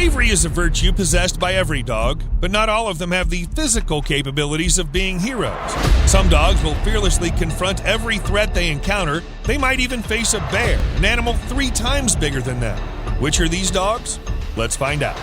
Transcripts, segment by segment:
Bravery is a virtue possessed by every dog, but not all of them have the physical capabilities of being heroes. Some dogs will fearlessly confront every threat they encounter. They might even face a bear, an animal 3 times bigger than them. Which are these dogs? Let's find out.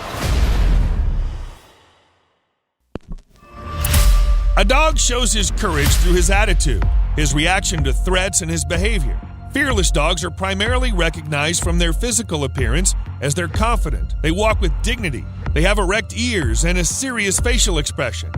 A dog shows his courage through his attitude, his reaction to threats, and his behavior. Fearless dogs are primarily recognized from their physical appearance, as they're confident, they walk with dignity, they have erect ears, and a serious facial expression.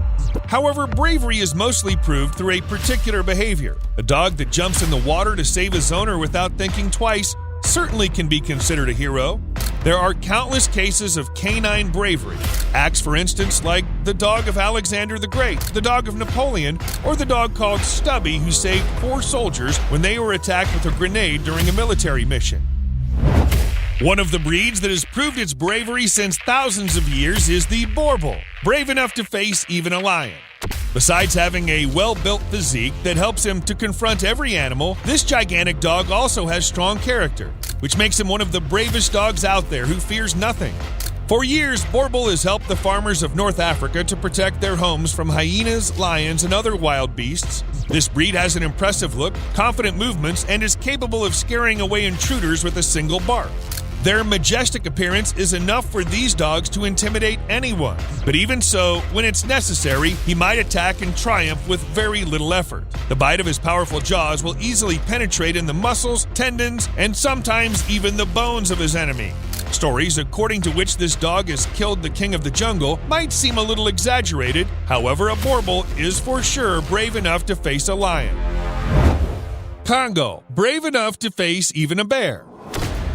However, bravery is mostly proved through a particular behavior. A dog that jumps in the water to save his owner without thinking twice certainly can be considered a hero. There are countless cases of canine bravery, acts for instance like the dog of Alexander the Great, the dog of Napoleon, or the dog called Stubby who saved 4 soldiers when they were attacked with a grenade during a military mission. One of the breeds that has proved its bravery since thousands of years is the Pitbull, brave enough to face even a lion. Besides having a well-built physique that helps him to confront every animal, this gigantic dog also has strong character, which makes him one of the bravest dogs out there who fears nothing. For years, Pitbull has helped the farmers of North Africa to protect their homes from hyenas, lions, and other wild beasts. This breed has an impressive look, confident movements, and is capable of scaring away intruders with a single bark. Their majestic appearance is enough for these dogs to intimidate anyone. But even so, when it's necessary, he might attack and triumph with very little effort. The bite of his powerful jaws will easily penetrate in the muscles, tendons, and sometimes even the bones of his enemy. Stories according to which this dog has killed the king of the jungle might seem a little exaggerated. However, a Pitbull is for sure brave enough to face a lion. Congo, brave enough to face even a bear.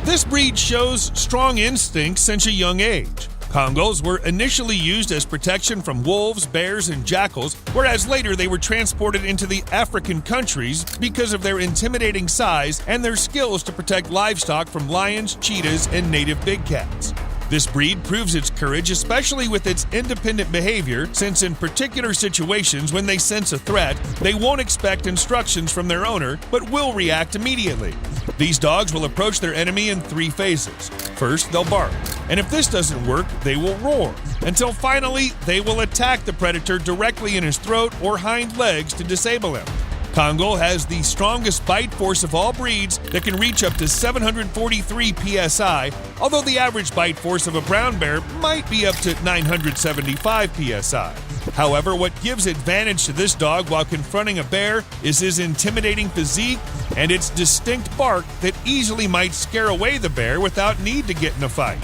This breed shows strong instincts since a young age. Congos were initially used as protection from wolves, bears, and jackals, whereas later they were transported into the African countries because of their intimidating size and their skills to protect livestock from lions, cheetahs, and native big cats. This breed proves its courage, especially with its independent behavior, since in particular situations when they sense a threat, they won't expect instructions from their owner, but will react immediately. These dogs will approach their enemy in 3 phases. First, they'll bark, and if this doesn't work, they will roar, until finally they will attack the predator directly in his throat or hind legs to disable him. Congo has the strongest bite force of all breeds that can reach up to 743 psi, although the average bite force of a brown bear might be up to 975 psi. However, what gives advantage to this dog while confronting a bear is his intimidating physique and its distinct bark that easily might scare away the bear without need to get in a fight.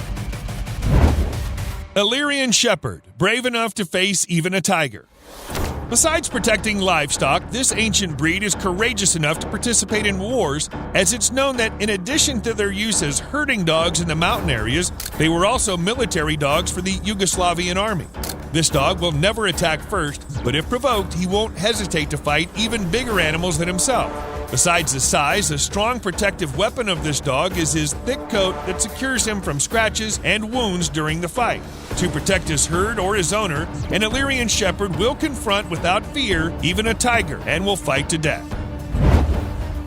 Illyrian Shepherd, brave enough to face even a tiger. Besides protecting livestock, this ancient breed is courageous enough to participate in wars, as it's known that in addition to their use as herding dogs in the mountain areas, they were also military dogs for the Yugoslavian army. This dog will never attack first, but if provoked, he won't hesitate to fight even bigger animals than himself. Besides the size, a strong protective weapon of this dog is his thick coat that secures him from scratches and wounds during the fight. To protect his herd or his owner, an Illyrian Shepherd will confront without fear even a tiger and will fight to death.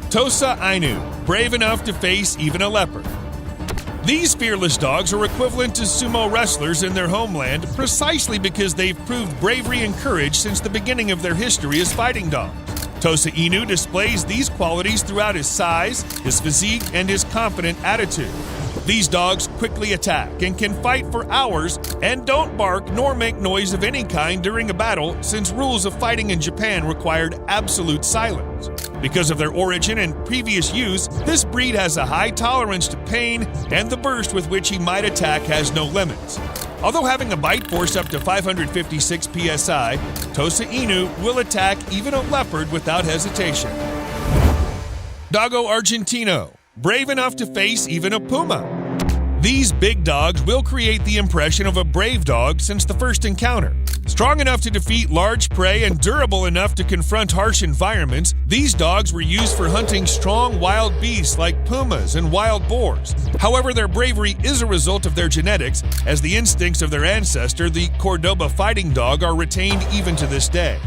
Tosa Inu, brave enough to face even a leopard. These fearless dogs are equivalent to sumo wrestlers in their homeland precisely because they've proved bravery and courage since the beginning of their history as fighting dogs. Tosa Inu displays these qualities throughout his size, his physique, and his confident attitude. These dogs quickly attack and can fight for hours and don't bark nor make noise of any kind during a battle, since rules of fighting in Japan required absolute silence. Because of their origin and previous use, this breed has a high tolerance to pain, and the burst with which he might attack has no limits. Although having a bite force up to 556 psi, Tosa Inu will attack even a leopard without hesitation. Dogo Argentino, brave enough to face even a puma. These big dogs will create the impression of a brave dog since the first encounter. Strong enough to defeat large prey and durable enough to confront harsh environments, these dogs were used for hunting strong wild beasts like pumas and wild boars. However, their bravery is a result of their genetics, as the instincts of their ancestor, the Cordoba fighting dog, are retained even to this day.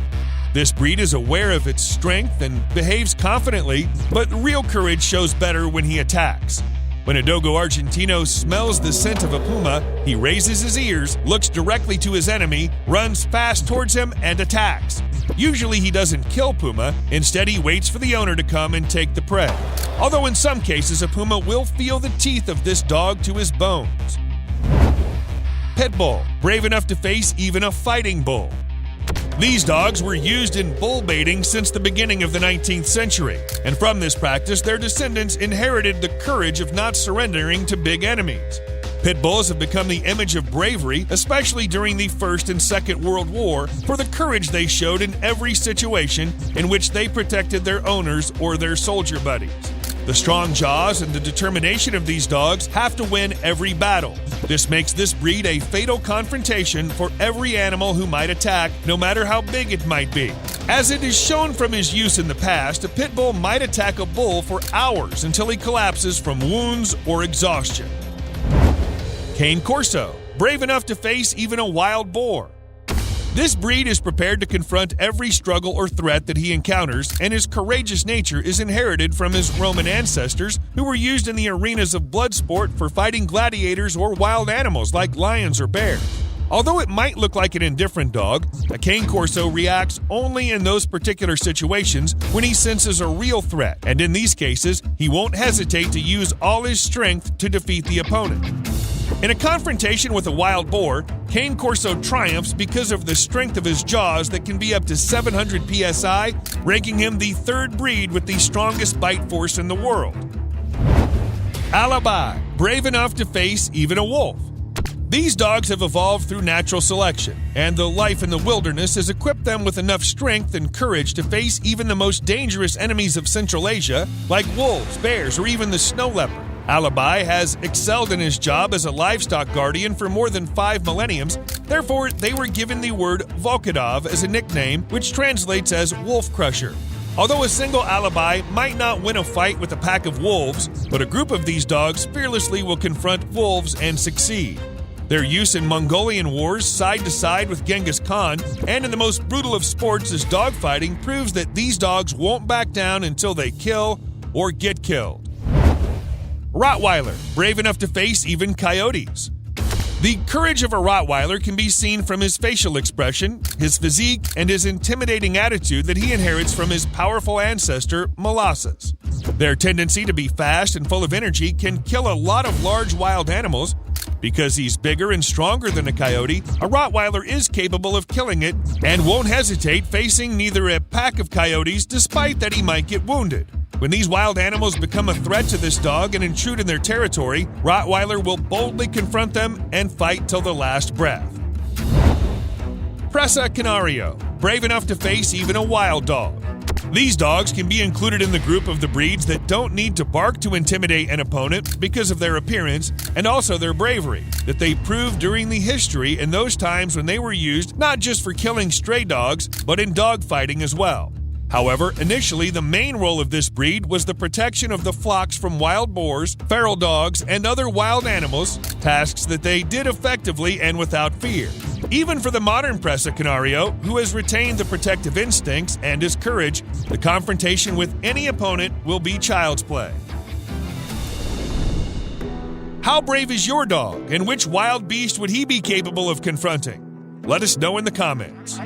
This breed is aware of its strength and behaves confidently, but real courage shows better when he attacks. When a Dogo Argentino smells the scent of a puma, he raises his ears, looks directly to his enemy, runs fast towards him, and attacks. Usually he doesn't kill puma, instead he waits for the owner to come and take the prey. Although in some cases a puma will feel the teeth of this dog to his bones. Pitbull, brave enough to face even a fighting bull. These dogs were used in bull baiting since the beginning of the 19th century, and from this practice their descendants inherited the courage of not surrendering to big enemies. Pit bulls have become the image of bravery, especially during the First and Second World War, for the courage they showed in every situation in which they protected their owners or their soldier buddies. The strong jaws and the determination of these dogs have to win every battle. This makes this breed a fatal confrontation for every animal who might attack, no matter how big it might be. As it is shown from his use in the past, a pit bull might attack a bull for hours until he collapses from wounds or exhaustion. Cane Corso, brave enough to face even a wild boar. This breed is prepared to confront every struggle or threat that he encounters, and his courageous nature is inherited from his Roman ancestors who were used in the arenas of blood sport for fighting gladiators or wild animals like lions or bears. Although it might look like an indifferent dog, a cane corso reacts only in those particular situations when he senses a real threat, and in these cases, he won't hesitate to use all his strength to defeat the opponent. In a confrontation with a wild boar, cane corso triumphs because of the strength of his jaws that can be up to 700 psi, ranking him the third breed with the strongest bite force in the world. Alibi, brave enough to face even a wolf. These dogs have evolved through natural selection, and the life in the wilderness has equipped them with enough strength and courage to face even the most dangerous enemies of Central Asia, like wolves, bears, or even the snow leopard. Alibi has excelled in his job as a livestock guardian for more than 5 millenniums, therefore they were given the word Volkodov as a nickname, which translates as wolf crusher. Although a single Alibi might not win a fight with a pack of wolves, but a group of these dogs fearlessly will confront wolves and succeed. Their use in Mongolian wars side to side with Genghis Khan and in the most brutal of sports as dogfighting proves that these dogs won't back down until they kill or get killed. Rottweiler, brave enough to face even coyotes. The courage of a Rottweiler can be seen from his facial expression, his physique, and his intimidating attitude that he inherits from his powerful ancestor, Molossus. Their tendency to be fast and full of energy can kill a lot of large wild animals. Because he's bigger and stronger than a coyote, a Rottweiler is capable of killing it and won't hesitate facing neither a pack of coyotes despite that he might get wounded. When these wild animals become a threat to this dog and intrude in their territory, Rottweiler will boldly confront them and fight till the last breath. Presa Canario, brave enough to face even a wild dog. These dogs can be included in the group of the breeds that don't need to bark to intimidate an opponent because of their appearance and also their bravery that they proved during the history in those times when they were used not just for killing stray dogs, but in dogfighting as well. However, initially the main role of this breed was the protection of the flocks from wild boars, feral dogs, and other wild animals, tasks that they did effectively and without fear. Even for the modern Presa Canario, who has retained the protective instincts and his courage, the confrontation with any opponent will be child's play. How brave is your dog, and which wild beast would he be capable of confronting? Let us know in the comments.